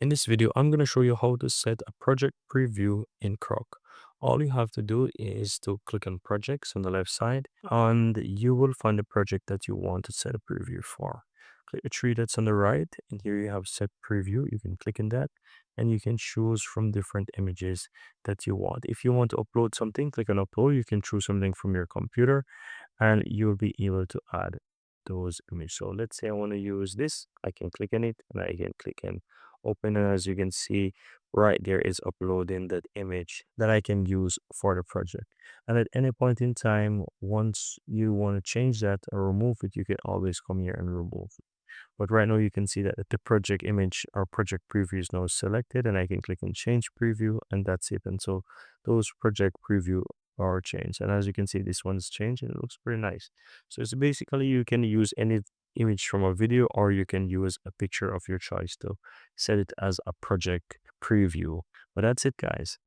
In this video, I'm going to show you how to set a project preview in Croc. All you have to do is to click on projects on the left side and you will find the project that you want to set a preview for. Click the tree that's on the right and here you have set preview. You can click on that and you can choose from different images that you want. If you want to upload something, click on upload. You can choose something from your computer and you'll be able to add those images. So let's say I want to use this. I can click on it and I can click on open, and as you can see right there is uploading that image that I can use for the project. And at any point in time, once you want to change that or remove it, you can always come here and remove it. But right now you can see that the project image or project preview is now selected and I can click on change preview and that's it. And so those project preview are changed. And as you can see, this one's changed and it looks pretty nice. So it's basically you can use any image from a video or you can use a picture of your choice to set it as a project preview. But that's it, guys.